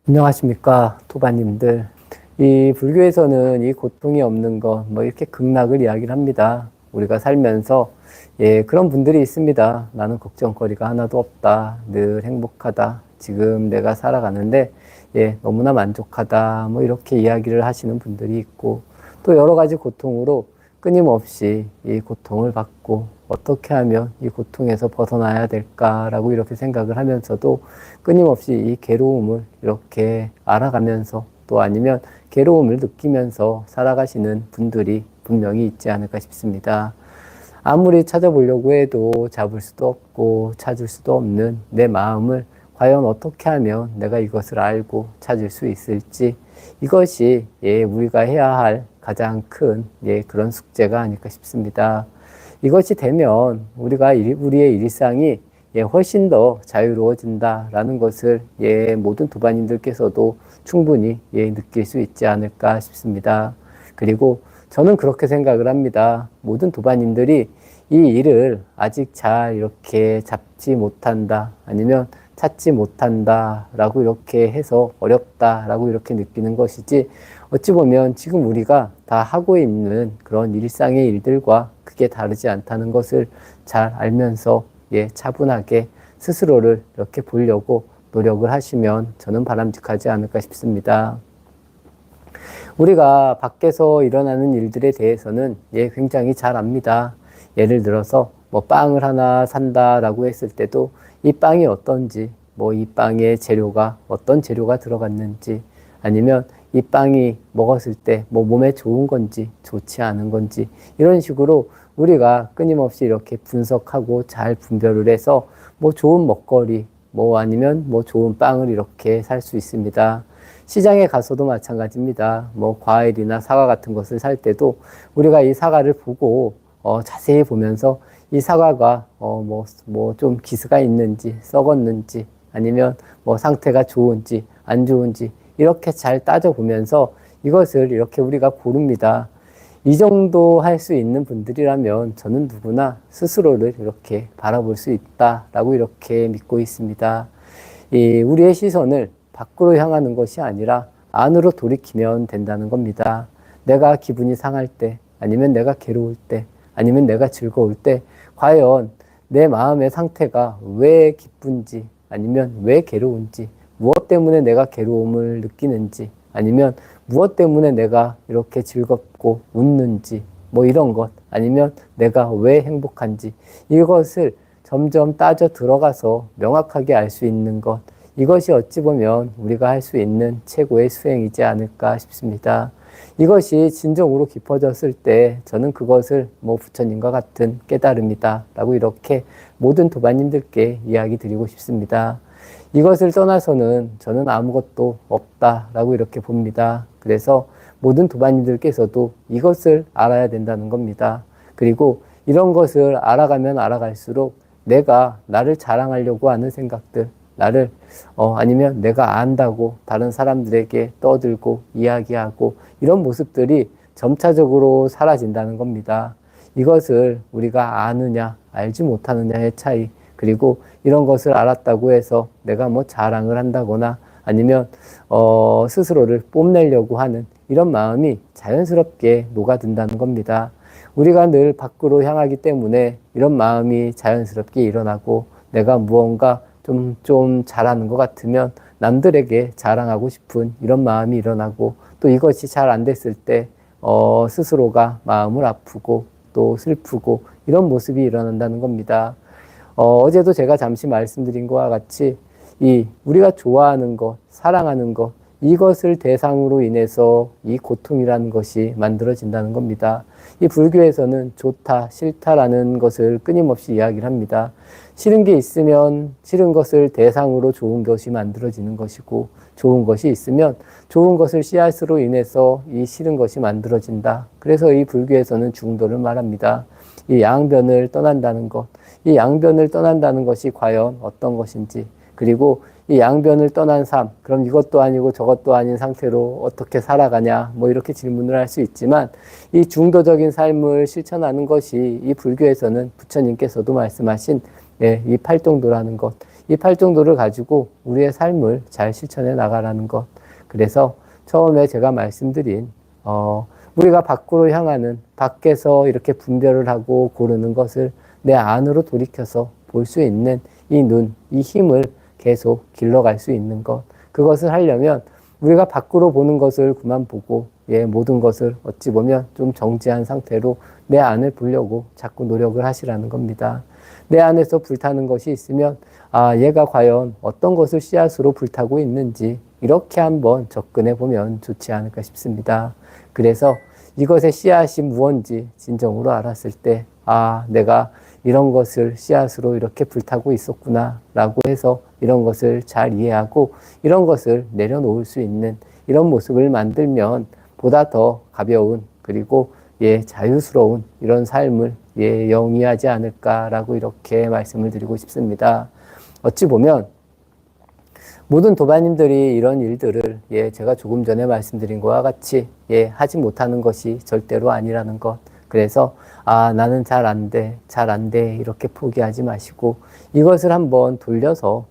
안녕하십니까, 토바님들. 이 불교에서는 이 고통이 없는 것, 뭐 이렇게 극락을 이야기를 합니다. 우리가 살면서, 그런 분들이 있습니다. 나는 걱정거리가 하나도 없다. 늘 행복하다. 지금 내가 살아가는데, 너무나 만족하다. 뭐 이렇게 이야기를 하시는 분들이 있고, 또 여러 가지 고통으로 끊임없이 이 고통을 받고, 어떻게 하면 이 고통에서 벗어나야 될까라고 이렇게 생각을 하면서도 끊임없이 이 괴로움을 이렇게 알아가면서 또 아니면 괴로움을 느끼면서 살아가시는 분들이 분명히 있지 않을까 싶습니다. 아무리 찾아보려고 해도 잡을 수도 없고 찾을 수도 없는 내 마음을 과연 어떻게 하면 내가 이것을 알고 찾을 수 있을지, 이것이 우리가 해야 할 가장 큰 그런 숙제가 아닐까 싶습니다. 이것이 되면 우리의 일상이 훨씬 더 자유로워진다라는 것을 모든 도반님들께서도 충분히 느낄 수 있지 않을까 싶습니다. 그리고 저는 그렇게 생각을 합니다. 모든 도반님들이 이 일을 아직 잘 이렇게 잡지 못한다, 아니면 찾지 못한다 라고 이렇게 해서 어렵다 라고 이렇게 느끼는 것이지, 어찌 보면 지금 우리가 다 하고 있는 그런 일상의 일들과 크게 다르지 않다는 것을 잘 알면서 차분하게 스스로를 이렇게 보려고 노력을 하시면 저는 바람직하지 않을까 싶습니다. 우리가 밖에서 일어나는 일들에 대해서는 굉장히 잘 압니다. 예를 들어서 뭐 빵을 하나 산다라고 했을 때도 이 빵이 어떤지, 뭐 이 빵의 재료가 어떤 재료가 들어갔는지, 아니면 이 빵이 먹었을 때 뭐 몸에 좋은 건지 좋지 않은 건지, 이런 식으로 우리가 끊임없이 이렇게 분석하고 잘 분별을 해서 뭐 좋은 먹거리, 뭐 아니면 뭐 좋은 빵을 이렇게 살 수 있습니다. 시장에 가서도 마찬가지입니다. 뭐 과일이나 사과 같은 것을 살 때도 우리가 이 사과를 보고 자세히 보면서 이 사과가 뭐 좀 기스가 있는지 썩었는지, 아니면 뭐 상태가 좋은지 안 좋은지 이렇게 잘 따져보면서 이것을 이렇게 우리가 고릅니다. 이 정도 할 수 있는 분들이라면 저는 누구나 스스로를 이렇게 바라볼 수 있다라고 이렇게 믿고 있습니다. 우리의 시선을 밖으로 향하는 것이 아니라 안으로 돌이키면 된다는 겁니다. 내가 기분이 상할 때, 아니면 내가 괴로울 때, 아니면 내가 즐거울 때, 과연 내 마음의 상태가 왜 기쁜지, 아니면 왜 괴로운지, 무엇 때문에 내가 괴로움을 느끼는지, 아니면 무엇 때문에 내가 이렇게 즐겁고 웃는지, 뭐 이런 것, 아니면 내가 왜 행복한지, 이것을 점점 따져 들어가서 명확하게 알 수 있는 것, 이것이 어찌 보면 우리가 할 수 있는 최고의 수행이지 않을까 싶습니다. 이것이 진정으로 깊어졌을 때 저는 그것을 뭐 부처님과 같은 깨달음이다 라고 이렇게 모든 도반님들께 이야기 드리고 싶습니다. 이것을 떠나서는 저는 아무것도 없다라고 이렇게 봅니다. 그래서 모든 도반님들께서도 이것을 알아야 된다는 겁니다. 그리고 이런 것을 알아가면 알아갈수록 내가 나를 자랑하려고 하는 생각들, 나를 아니면 내가 안다고 다른 사람들에게 떠들고 이야기하고 이런 모습들이 점차적으로 사라진다는 겁니다. 이것을 우리가 아느냐 알지 못하느냐의 차이, 그리고 이런 것을 알았다고 해서 내가 뭐 자랑을 한다거나 아니면 스스로를 뽐내려고 하는 이런 마음이 자연스럽게 녹아든다는 겁니다. 우리가 늘 밖으로 향하기 때문에 이런 마음이 자연스럽게 일어나고, 내가 무언가 좀 잘하는 것 같으면 남들에게 자랑하고 싶은 이런 마음이 일어나고, 또 이것이 잘 안 됐을 때 스스로가 마음을 아프고 또 슬프고 이런 모습이 일어난다는 겁니다. 어제도 제가 잠시 말씀드린 것과 같이 우리가 좋아하는 것, 사랑하는 것, 이것을 대상으로 인해서 이 고통이라는 것이 만들어진다는 겁니다. 이 불교에서는 좋다, 싫다라는 것을 끊임없이 이야기를 합니다. 싫은 게 있으면 싫은 것을 대상으로 좋은 것이 만들어지는 것이고, 좋은 것이 있으면 좋은 것을 씨앗으로 인해서 이 싫은 것이 만들어진다. 그래서 이 불교에서는 중도를 말합니다. 이 양변을 떠난다는 것, 이 양변을 떠난다는 것이 과연 어떤 것인지, 그리고 이 양변을 떠난 삶, 그럼 이것도 아니고 저것도 아닌 상태로 어떻게 살아가냐, 뭐 이렇게 질문을 할 수 있지만, 이 중도적인 삶을 실천하는 것이 이 불교에서는 부처님께서도 말씀하신 이 팔동도라는 것, 이 팔정도를 가지고 우리의 삶을 잘 실천해 나가라는 것. 그래서 처음에 제가 말씀드린 우리가 밖으로 향하는, 밖에서 이렇게 분별을 하고 고르는 것을 내 안으로 돌이켜서 볼 수 있는 이 눈, 이 힘을 계속 길러갈 수 있는 것. 그것을 하려면 우리가 밖으로 보는 것을 그만 보고 모든 것을 어찌 보면 좀 정지한 상태로 내 안을 보려고 자꾸 노력을 하시라는 겁니다. 내 안에서 불타는 것이 있으면 얘가 과연 어떤 것을 씨앗으로 불타고 있는지 이렇게 한번 접근해 보면 좋지 않을까 싶습니다. 그래서 이것의 씨앗이 무언지 진정으로 알았을 때 내가 이런 것을 씨앗으로 이렇게 불타고 있었구나 라고 해서 이런 것을 잘 이해하고 이런 것을 내려놓을 수 있는 이런 모습을 만들면 보다 더 가벼운 그리고 자유스러운 이런 삶을 영위하지 않을까라고 이렇게 말씀을 드리고 싶습니다. 어찌 보면 모든 도반님들이 이런 일들을 제가 조금 전에 말씀드린 것과 같이 하지 못하는 것이 절대로 아니라는 것. 그래서 나는 잘 안 돼 이렇게 포기하지 마시고 이것을 한번 돌려서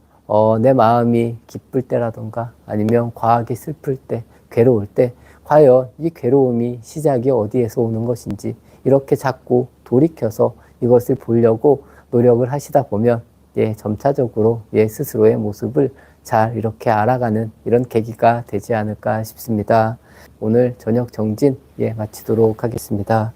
내 마음이 기쁠 때라던가 아니면 과하게 슬플 때, 괴로울 때 과연 이 괴로움이 시작이 어디에서 오는 것인지 이렇게 자꾸 돌이켜서 이것을 보려고 노력을 하시다 보면 점차적으로 스스로의 모습을 잘 이렇게 알아가는 이런 계기가 되지 않을까 싶습니다. 오늘 저녁 정진 마치도록 하겠습니다.